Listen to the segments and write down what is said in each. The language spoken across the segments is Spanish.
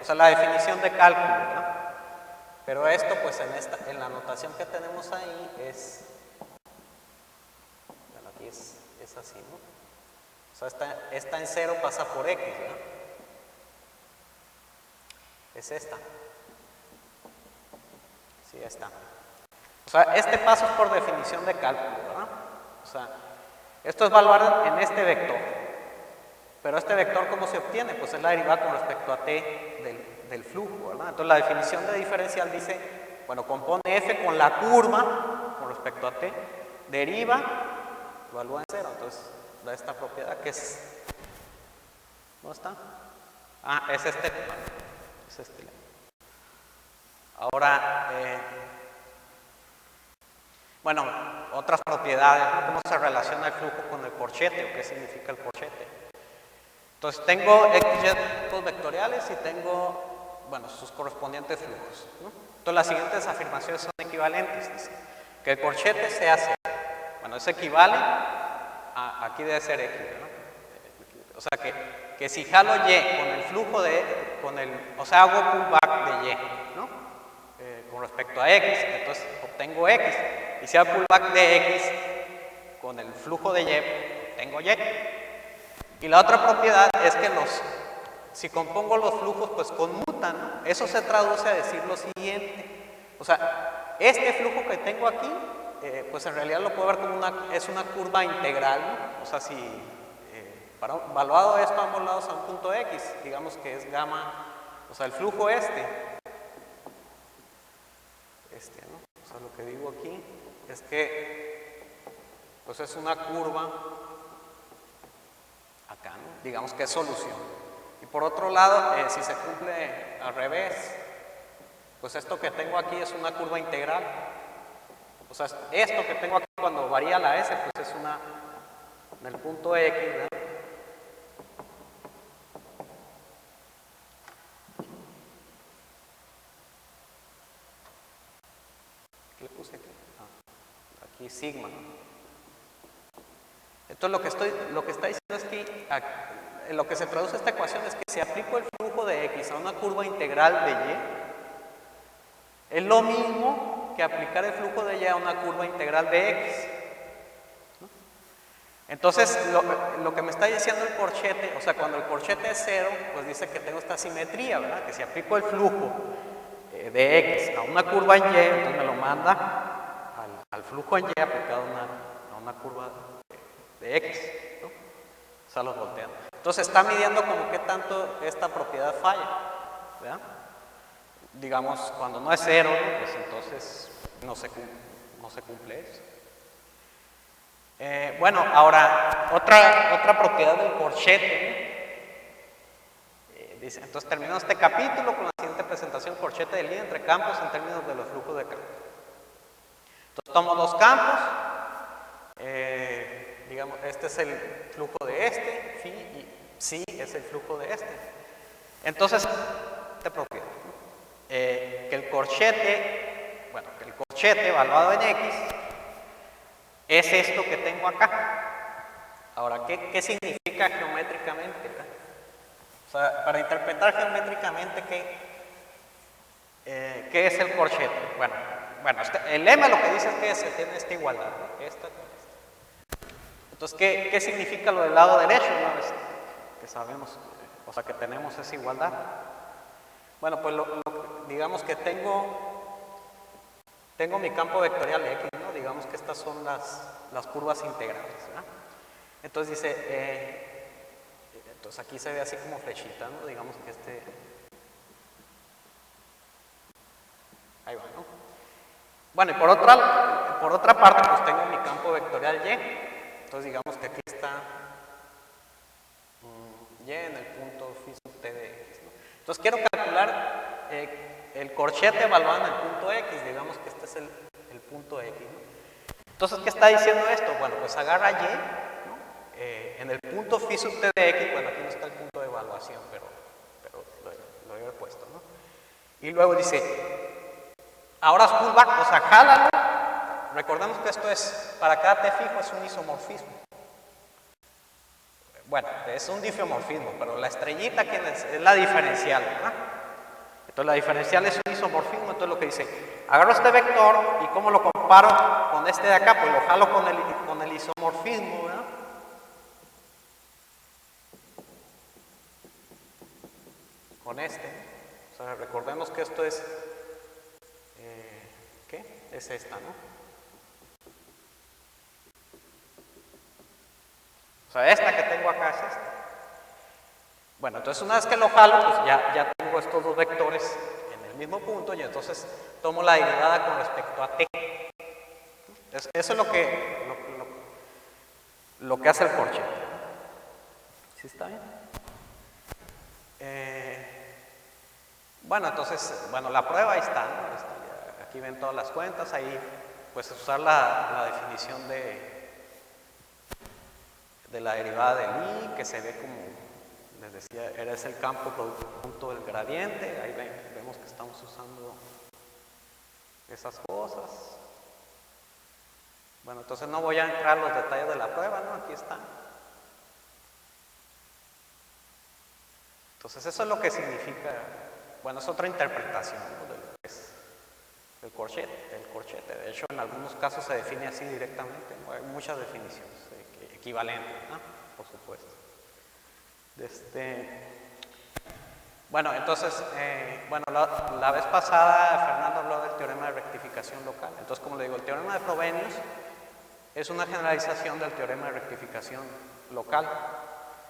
O sea, la definición de cálculo, ¿no? Pero esto, pues en la notación que tenemos ahí es, bueno, aquí es así, ¿no? O sea, esta en 0 pasa por x, ¿no? Es esta. Sí, esta. O sea, este paso es por definición de cálculo, ¿verdad? O sea, esto es evaluar en este vector. Pero este vector, ¿cómo se obtiene? Pues es la derivada con respecto a t del flujo, ¿verdad? Entonces la definición de diferencial dice, bueno, compone f con la curva con respecto a t, deriva, evalúa en 0. Entonces da esta propiedad que es, ¿dónde está? Ah, es este. Es este. Ahora, bueno, otras propiedades, ¿no? ¿Cómo se relaciona el flujo con el corchete o qué significa el corchete? Entonces tengo x grupos vectoriales y tengo, bueno, sus correspondientes flujos, ¿no? Entonces las siguientes afirmaciones son equivalentes. Dice que el corchete sea 0. Bueno, eso equivale a, aquí debe ser x, ¿no? O sea que si jalo y con el flujo o sea, hago pullback de y, ¿no? Con respecto a x, entonces obtengo x. Y si hago pullback de x con el flujo de y, obtengo y. Y la otra propiedad es que si compongo los flujos, pues conmutan, ¿no? Eso se traduce a decir lo siguiente. O sea, este flujo que tengo aquí, pues en realidad lo puedo ver como es una curva integral, ¿no? O sea, si evaluado esto a ambos lados a un punto x, digamos que es gamma, o sea, el flujo ¿no? O sea, lo que digo aquí es que, pues es una curva acá, ¿no? Digamos que es solución. Y por otro lado, si se cumple al revés, pues esto que tengo aquí es una curva integral. O sea, esto que tengo aquí cuando varía la s, pues es en el punto x, ¿verdad? ¿Qué le puse aquí? Ah, aquí sigma, ¿no? Entonces lo que está diciendo es que lo que se traduce esta ecuación es que si aplico el flujo de x a una curva integral de y, es lo mismo que aplicar el flujo de y a una curva integral de x, ¿no? Entonces lo que me está diciendo el corchete, o sea, cuando el corchete es 0, pues dice que tengo esta simetría, ¿verdad? Que si aplico el flujo de x a una curva en y, entonces me lo manda al flujo en y aplicado a una curva de x, ¿no? O sea, los voltean. Entonces está midiendo como qué tanto esta propiedad falla, ¿verdad? Digamos, cuando no es 0, pues entonces no se cumple eso. Bueno, ahora, otra propiedad del corchete, dice, entonces terminamos este capítulo con la siguiente presentación: corchete de línea entre campos en términos de los flujos de campo. Entonces tomo dos campos, digamos, este es el flujo de este, phi, y psi es el flujo de este. Entonces, esta propiedad, que el corchete evaluado en x es esto que tengo acá. Ahora, ¿qué significa geométricamente, ¿verdad? O sea, para interpretar geométricamente ¿qué es el corchete? Bueno, el lema lo que dice es que se tiene esta igualdad, ¿no? Esta con esta. Entonces, ¿qué significa lo del lado derecho? ¿No? Que sabemos, o sea, que tenemos esa igualdad. Bueno, pues digamos que tengo mi campo vectorial X, ¿no? Digamos que estas son las curvas integrales, ¿verdad? Entonces dice, entonces aquí se ve así como flechita, ¿no? Digamos que ahí va, ¿no? Bueno, y por otra parte, pues tengo mi campo vectorial Y. Entonces digamos que aquí está Y en el punto phi sub t de X, ¿no? Entonces quiero calcular el corchete evaluado en el punto X, digamos que este es el punto X, ¿no? Entonces, ¿qué está diciendo esto? Bueno, pues agarra Y, ¿no? En el punto phi sub t de X, bueno, aquí no está el punto de evaluación, pero lo he puesto, ¿no? Y luego dice, ahora es pullback, o sea, jálalo. Recordemos que esto es, para cada t fijo es un isomorfismo. Bueno, es un difeomorfismo, pero la estrellita, ¿quién es? Es la diferencial, ¿verdad? Entonces la diferencial es un isomorfismo, entonces lo que dice, agarro este vector y ¿cómo lo comparo con este de acá? Pues lo jalo con el isomorfismo, ¿verdad? Con este. O sea, recordemos que esto es, ¿qué? Es esta, ¿no? O sea, esta que tengo acá es esta. Bueno, entonces una vez que lo jalo, pues ya tengo estos dos vectores en el mismo punto y entonces tomo la derivada con respecto a t. Eso es lo que hace el corchete. ¿Sí está bien? Bueno, entonces, la prueba ahí está, ¿no? Aquí ven todas las cuentas, ahí pues usar la definición de la derivada del I, que se ve como, les decía, es el campo producto punto del gradiente, ahí vemos que estamos usando esas cosas. Bueno, entonces no voy a entrar a los detalles de la prueba, ¿no? Aquí está. Entonces eso es lo que significa, bueno, es otra interpretación, ¿no? De lo que es el corchete. De hecho, en algunos casos se define así directamente, ¿no? Hay muchas definiciones equivalentes, ¿no? Por supuesto. Bueno, entonces, la vez pasada Fernando habló del teorema de rectificación local. Entonces, como le digo, el teorema de Frobenius es una generalización del teorema de rectificación local.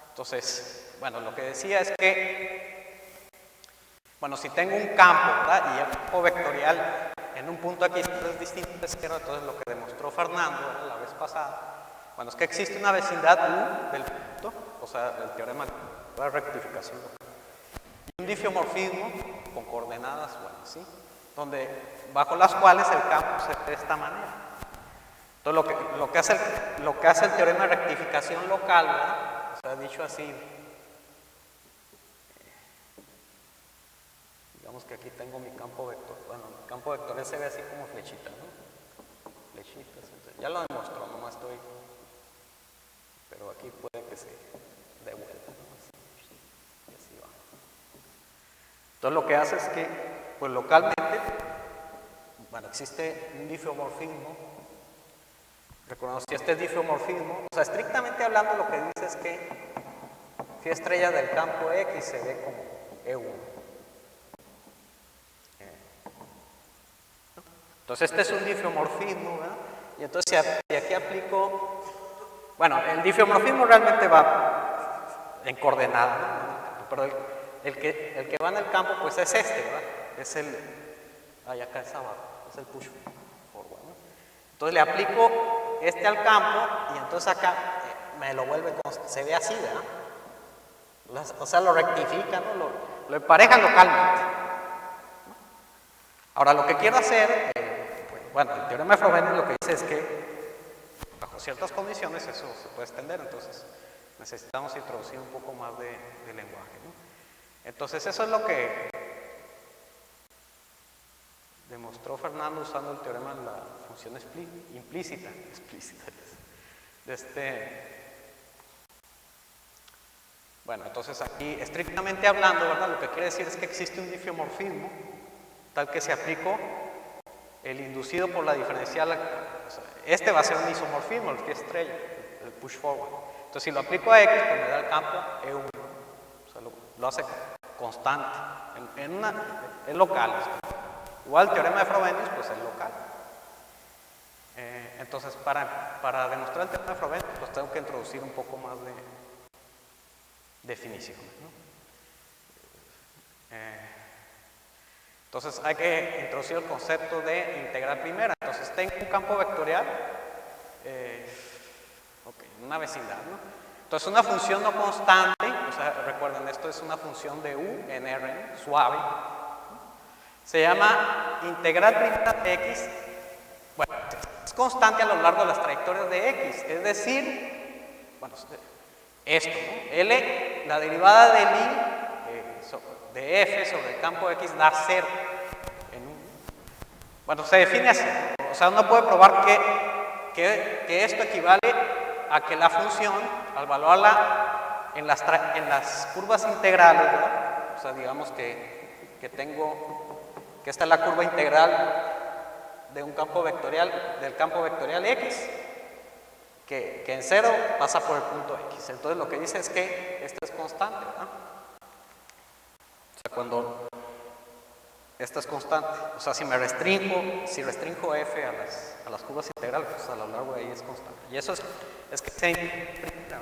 Entonces, lo que decía es que, si tengo un campo, ¿verdad? Y el campo vectorial en un punto aquí es distinto de izquierda, entonces lo que demostró Fernando, ¿verdad? La vez pasada, es que existe una vecindad U del punto, o sea, el teorema de rectificación local. Y un difiomorfismo con coordenadas, ¿sí? Donde, bajo las cuales el campo se ve de esta manera. Entonces, lo que hace el teorema de rectificación local, ¿verdad? O sea, dicho así, digamos que aquí tengo mi campo vector. Bueno, mi campo vectorial se ve así como flechita, ¿no? Flechitas. Entonces, ya lo demostró, nomás estoy. Pero aquí puede que se dé vuelta, ¿no? Así va. Entonces, lo que hace es que, pues localmente, existe un difiomorfismo. Recordemos, si este es difiomorfismo, o sea, estrictamente hablando, lo que dice es que phi estrella del campo X se ve como E1. Entonces, este es un difiomorfismo, ¿verdad? Y entonces, y aquí aplico, el difiomorfismo realmente va en coordenada, ¿no? Pero el que va en el campo, pues es este, ¿verdad? Es acá es abajo, es el push forward, ¿no? Entonces, le aplico al campo y entonces acá me lo vuelve, se ve así, ¿verdad? O sea, lo rectifica, ¿no? Lo empareja localmente. Ahora, lo que quiero hacer, el teorema de Frobenius lo que dice es que bajo ciertas condiciones eso se puede extender, entonces necesitamos introducir un poco más de lenguaje, ¿no? Entonces, eso es lo que demostró Fernando usando el teorema de la función implícita. Entonces aquí, estrictamente hablando, ¿verdad? Lo que quiere decir es que existe un difiomorfismo tal que se aplicó el inducido por la diferencial. O sea, este va a ser un isomorfismo, el phi estrella, el push forward. Entonces, si lo aplico a X, pues me da el campo E1. O sea, lo hace constante. Es local. Igual el teorema de Frobenius, pues es local. Entonces, para demostrar el teorema de Frobenius, pues tengo que introducir un poco más de definiciones, ¿no? Entonces, hay que introducir el concepto de integral primera. Entonces, tengo un campo vectorial, una vecindad, ¿no? Entonces, una función no constante, o sea, recuerden, esto es una función de U en R, suave, ¿no? Se llama integral primera de X. Es constante a lo largo de las trayectorias de X, es decir, esto, ¿no? L, la derivada del I de F sobre el campo X da 0 se define así, o sea, uno puede probar que esto equivale a que la función, al valorarla en las curvas integrales, ¿verdad? O sea, digamos que que esta es la curva integral de un campo vectorial, del campo vectorial X, que en 0 pasa por el punto X. Entonces lo que dice es que esta es constante, ¿verdad? O sea, cuando esta es constante, o sea, si restringo f a las curvas integrales, pues a lo largo de ahí es constante. Y eso es que se implica,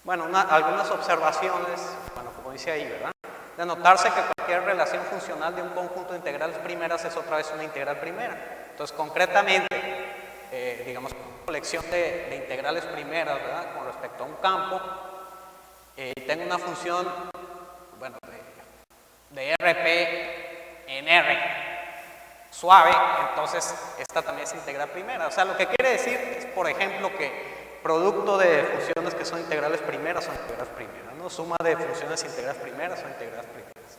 bueno, algunas observaciones, bueno, como dice ahí, ¿verdad? De notarse que cualquier relación funcional de un conjunto de integrales primeras es otra vez una integral primera. Entonces, concretamente, digamos, una colección de integrales primeras, ¿verdad? Con respecto a un campo, y tengo una función, bueno, de RP en R suave, entonces esta también es integral primera. O sea, lo que quiere decir es, por ejemplo, que producto de funciones que son integrales primeras son integrales primeras, ¿no? Suma de funciones integrales primeras son integrales primeras.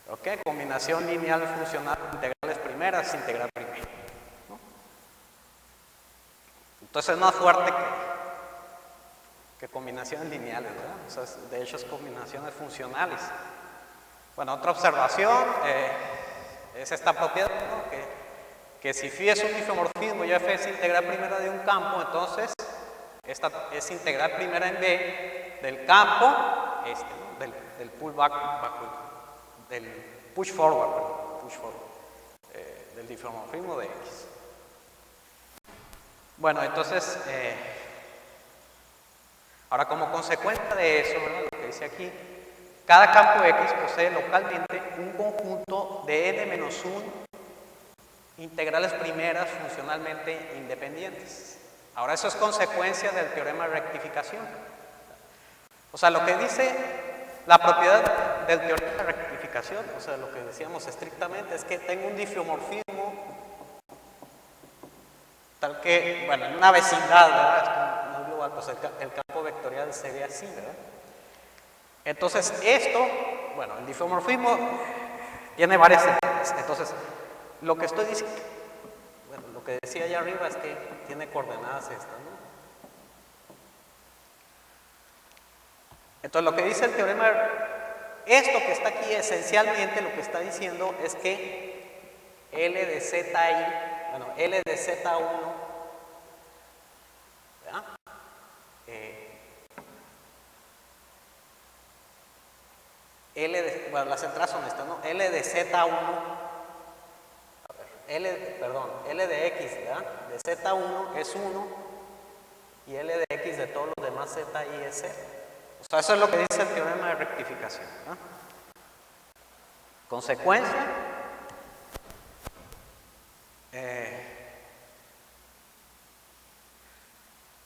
¿Ok? Combinación lineal funcional de integrales primeras, integral primera, ¿no? Entonces es más fuerte que combinaciones lineales, ¿verdad? O sea, de hecho es combinaciones funcionales. Bueno, otra observación es esta propiedad, ¿no? Que si phi es un isomorfismo y f es integral primera de un campo, entonces esta es integral primera en B del campo, ¿no? del pullback, del push forward, del isomorfismo de X. Bueno, entonces, ahora como consecuencia de eso, ¿verdad? Lo que dice aquí, cada campo X posee localmente un conjunto de n-1 integrales primeras funcionalmente independientes. Ahora eso es consecuencia del teorema de rectificación. O sea, lo que dice la propiedad del teorema de rectificación, o sea, lo que decíamos estrictamente es que tengo un difeomorfismo tal que, bueno, en una vecindad, ¿verdad? No es global, pues el campo vectorial se ve así, ¿verdad? Entonces esto, bueno, el difeomorfismo tiene varias etapas. Entonces, lo que estoy diciendo, bueno, lo que decía allá arriba es que tiene coordenadas estas, ¿no? Entonces, lo que dice el teorema, esto que está aquí esencialmente lo que está diciendo es que L de Zi, bueno, L de Z1, ¿verdad? Bueno, las entradas son estas, ¿no? L de Z1, L de X, ¿verdad? De Z1 es 1 y L de X de todos los demás Z y es 0. O sea, eso es lo que dice el teorema de rectificación, ¿verdad? Consecuencia,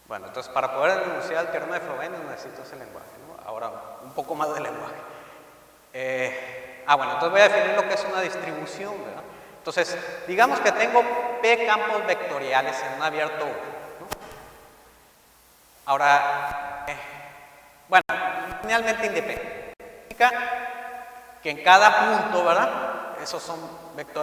bueno, entonces para poder enunciar el teorema de Frobenius necesito ese lenguaje, ¿no? Ahora, un poco más de lenguaje. Bueno, entonces voy a definir lo que es una distribución, ¿verdad? Entonces, digamos que tengo P campos vectoriales en un abierto 1, ¿no? Ahora, bueno, linealmente independiente. Significa que en cada punto, ¿verdad? Esos son vectores